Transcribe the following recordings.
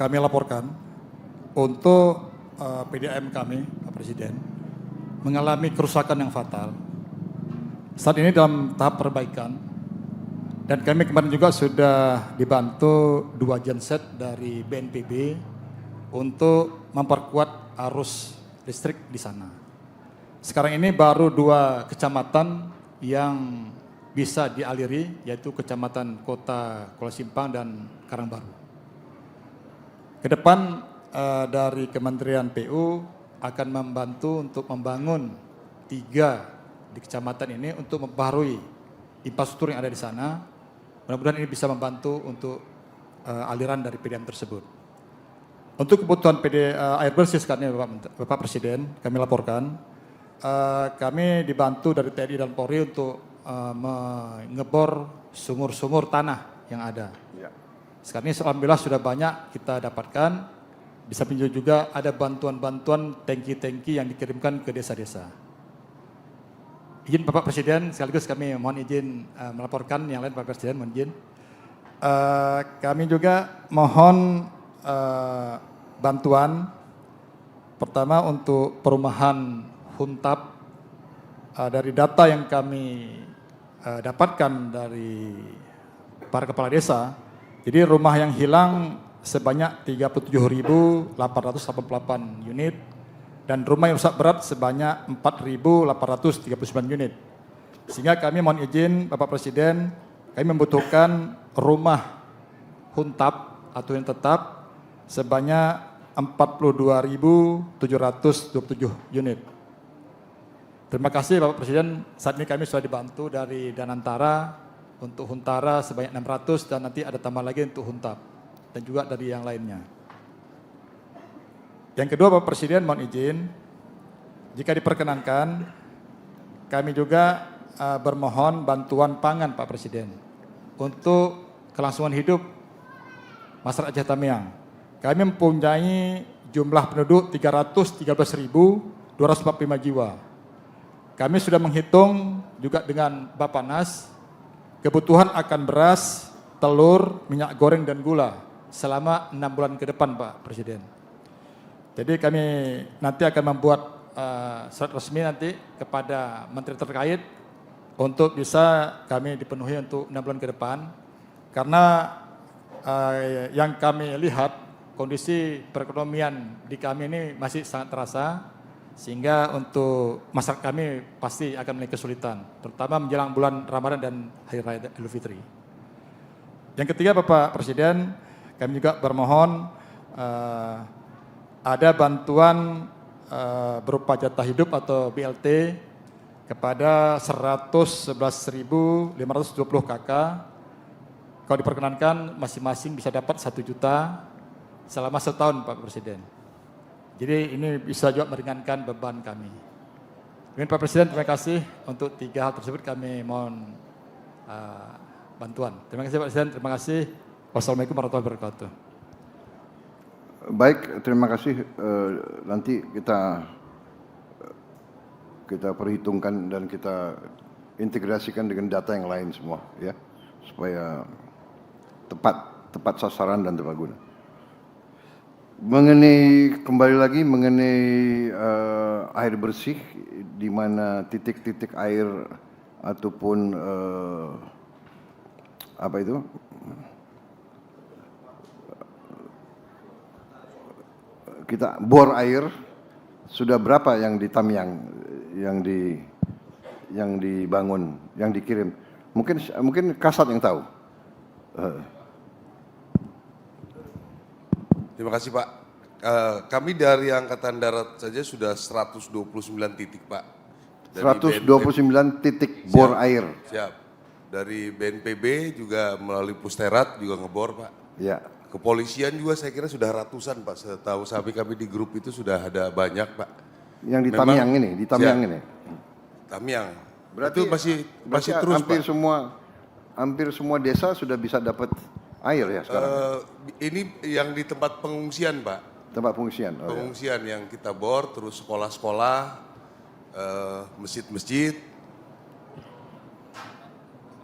kami laporkan untuk PDAM kami, Pak Presiden, mengalami kerusakan yang fatal. Saat ini dalam tahap perbaikan, dan kami kemarin juga sudah dibantu 2 genset dari BNPB untuk memperkuat arus listrik di sana. Sekarang ini baru 2 kecamatan yang bisa dialiri, yaitu Kecamatan Kota Kuala Simpang dan Karangbaru. Ke depan dari Kementerian PU akan membantu untuk membangun 3 di kecamatan ini untuk memperbarui infrastruktur yang ada di sana. Mudah-mudahan ini bisa membantu untuk aliran dari PDAM tersebut. Untuk kebutuhan air bersih sekarang Bapak Presiden, kami laporkan, kami dibantu dari TNI dan Polri untuk mengebor sumur-sumur tanah yang ada. Ya. Sekarang ini alhamdulillah sudah banyak kita dapatkan. Bisa pinjau juga ada bantuan-bantuan tangki-tangki yang dikirimkan ke desa-desa. Izin Bapak Presiden, sekaligus kami mohon izin melaporkan yang lain Bapak Presiden, mohon izin. Kami juga mohon bantuan pertama untuk perumahan Huntap. Dari data yang kami dapatkan dari para kepala desa, jadi rumah yang hilang sebanyak 37.888 unit dan rumah yang rusak berat sebanyak 4.839 unit. Sehingga kami mohon izin Bapak Presiden, kami membutuhkan rumah Huntap atau yang tetap sebanyak 42.727 unit. Terima kasih Bapak Presiden, saat ini kami sudah dibantu dari Danantara untuk Huntara sebanyak 600 dan nanti ada tambah lagi untuk Huntap dan juga dari yang lainnya. Yang kedua Bapak Presiden mohon izin, jika diperkenankan kami juga bermohon bantuan pangan Pak Presiden untuk kelangsungan hidup masyarakat Aceh Tamiang. Kami mempunyai jumlah penduduk 313.245 jiwa. Kami sudah menghitung juga dengan Bappenas kebutuhan akan beras, telur, minyak goreng dan gula selama 6 bulan ke depan Pak Presiden. Jadi kami nanti akan membuat surat resmi nanti kepada menteri terkait untuk bisa kami dipenuhi untuk 6 bulan ke depan. Karena yang kami lihat kondisi perekonomian di kami ini masih sangat terasa. Sehingga untuk masyarakat kami pasti akan memiliki kesulitan, terutama menjelang bulan Ramadan dan Hari Raya Idul Fitri. Yang ketiga Bapak Presiden, kami juga bermohon ada bantuan berupa jatah hidup atau BLT kepada 111.520 KK. Kalau diperkenankan masing-masing bisa dapat 1 juta selama setahun Pak Presiden. Jadi ini bisa juga meringankan beban kami. Dengan Pak Presiden, terima kasih untuk 3 hal tersebut kami mohon bantuan. Terima kasih Pak Presiden, terima kasih. Wassalamualaikum warahmatullahi wabarakatuh. Baik, terima kasih. Nanti kita perhitungkan dan kita integrasikan dengan data yang lain semua, ya, supaya tepat sasaran dan tepat guna. Kembali lagi mengenai air bersih, di mana titik-titik air ataupun kita bor air sudah berapa yang di Tamiang yang dibangun, yang dikirim? Mungkin Kasat yang tahu. Terima kasih Pak. Kami dari Angkatan Darat saja sudah 129 titik Pak. 129 titik bor air. Siap. Dari BNPB juga melalui Pusterat juga ngebor Pak. Ya. Kepolisian juga saya kira sudah ratusan Pak. Setahu kami di grup itu sudah ada banyak Pak. Yang di Tamiang ini, di Tamiang ini. Tamiang. Berarti itu masih terus hampir semua desa sudah bisa dapat air ya sekarang? Ini yang di tempat pengungsian Pak. Tempat pengungsian? Oh, pengungsian ya. Yang kita bor, terus sekolah-sekolah, masjid-masjid,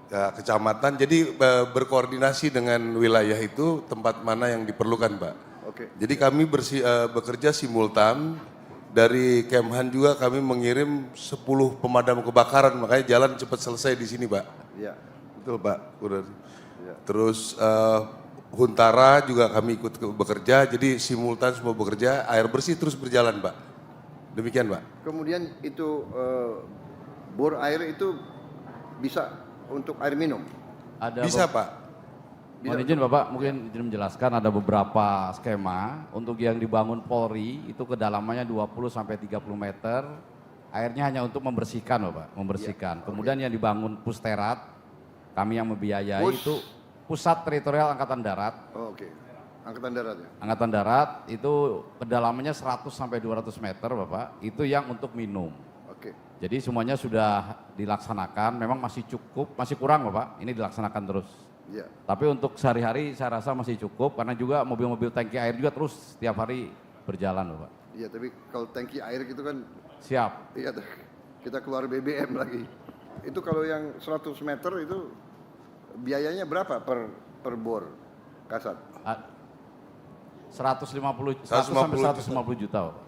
ya, kecamatan. Jadi berkoordinasi dengan wilayah itu tempat mana yang diperlukan Pak. Oke. Jadi kami bekerja simultan. Dari Kemhan juga kami mengirim 10 pemadam kebakaran, makanya jalan cepat selesai di sini, Pak. Iya. Betul, Pak. Udah. Ya. Terus Huntara juga kami ikut bekerja, jadi simultan semua bekerja, air bersih terus berjalan, Pak. Demikian, Pak. Kemudian itu bor air itu bisa untuk air minum. Bisa, Pak. Mohon izin Bapak, mungkin izin menjelaskan ada beberapa skema untuk yang dibangun Polri itu kedalamannya 20-30 meter, airnya hanya untuk membersihkan Bapak, membersihkan. Kemudian yang dibangun Pusterat, kami yang membiayai itu Pusat Teritorial Angkatan Darat. Oh, oke. Angkatan Darat ya? Angkatan Darat itu kedalamannya 100-200 meter Bapak, itu yang untuk minum. Oke. Jadi semuanya sudah dilaksanakan, memang masih cukup, masih kurang Bapak, ini dilaksanakan terus. Iya. Tapi untuk sehari-hari saya rasa masih cukup karena juga mobil-mobil tangki air juga terus setiap hari berjalan Bapak. Iya, tapi kalau tangki air gitu kan, Siap. iya kita keluar BBM lagi. Itu kalau yang 100 meter itu biayanya berapa per bor, Kasat? 100 sampai 150 juta Bapak.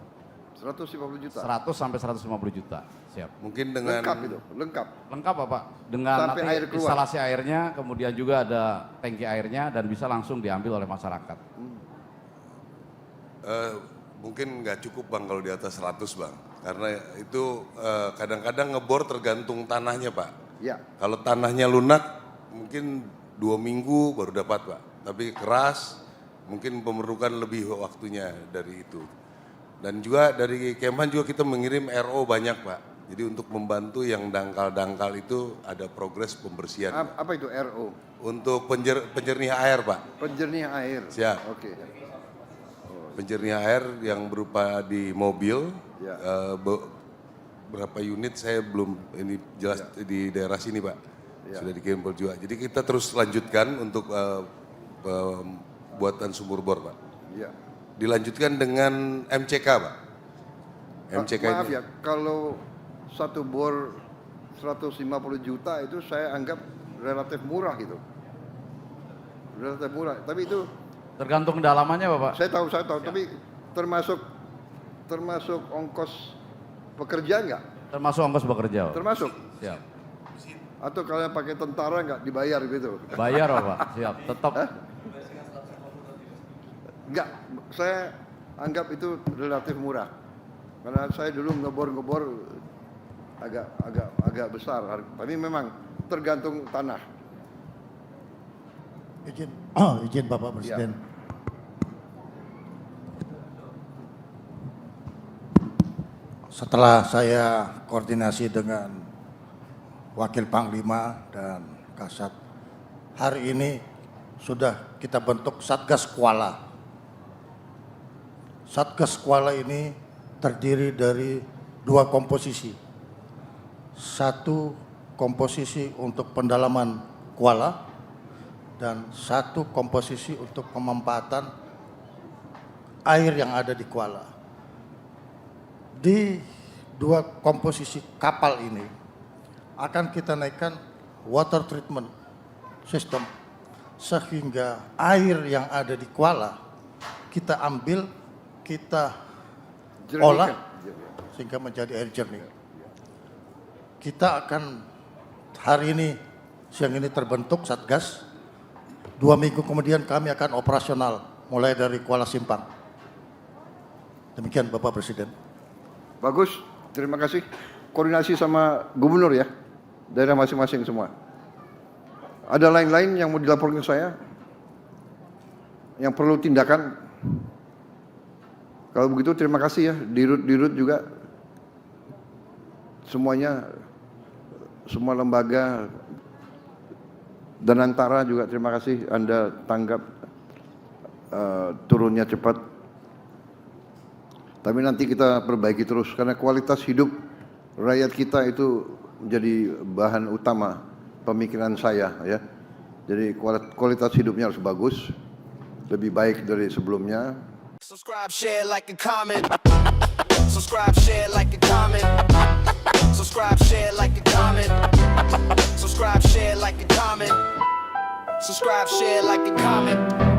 150 juta? 100 sampai 150 juta, siap. Mungkin dengan Lengkap itu, lengkap. Lengkap Bapak, dengan Sampai nanti air keluar. instalasi airnya, kemudian juga ada tangki airnya dan bisa langsung diambil oleh masyarakat. mungkin nggak cukup, Bang, kalau di atas 100, Bang. Karena itu kadang-kadang ngebor tergantung tanahnya, Pak. Ya. Kalau tanahnya lunak mungkin 2 minggu baru dapat, Pak. Tapi keras mungkin memerlukan lebih waktunya dari itu. Dan juga dari Kemhan juga kita mengirim RO banyak, Pak. Jadi untuk membantu yang dangkal-dangkal itu ada progres pembersihan. Apa itu RO? Untuk penjernih air, Pak. Penjernih air. Siap. Oke. Penjernih air yang berupa di mobil, Ya. berapa unit saya belum ini jelas di daerah sini, Pak. Ya. Sudah dikirim juga. Jadi kita terus lanjutkan untuk buatan sumur bor, Pak. Ya. Dilanjutkan dengan MCK, Pak. MCK Maaf ini. ya, kalau satu bor 150 juta itu saya anggap relatif murah gitu. Relatif murah, tapi itu Tergantung kedalamannya Bapak. saya tahu, tapi termasuk ongkos pekerja enggak? Termasuk ongkos bekerja Bapak. Termasuk? Siap. Atau kalian pakai tentara enggak dibayar gitu? Bayar Bapak, siap. Tetap. Enggak, saya anggap itu relatif murah. Karena saya dulu ngebor agak besar, tapi memang tergantung tanah. Izin Bapak Presiden. Setelah saya koordinasi dengan Wakil Panglima dan Kasat, hari ini sudah kita bentuk Satgas Kuala. Satgas Kuala ini terdiri dari 2 komposisi. Satu komposisi untuk pendalaman kuala dan 1 komposisi untuk pemanfaatan air yang ada di kuala. Di 2 komposisi kapal ini akan kita naikkan water treatment system sehingga air yang ada di kuala kita ambil, kita olah sehingga menjadi air jernih. Kita akan hari ini, siang ini terbentuk Satgas. 2 minggu kemudian kami akan operasional mulai dari Kuala Simpang. Demikian Bapak Presiden. Bagus, terima kasih. Koordinasi sama gubernur ya, daerah masing-masing semua. Ada lain-lain yang mau dilaporkan ke saya? Yang perlu tindakan? Kalau begitu terima kasih ya, Dirut juga. Semuanya, semua lembaga dan antara juga terima kasih Anda tanggap turunnya cepat. Tapi nanti kita perbaiki terus karena kualitas hidup rakyat kita itu menjadi bahan utama pemikiran saya ya. Jadi kualitas hidupnya harus bagus, lebih baik dari sebelumnya. Subscribe, share, like, and comment. Subscribe, share, like, and comment. Subscribe, share, like, and comment. Subscribe, share, like, and comment. Subscribe, share, like, and comment.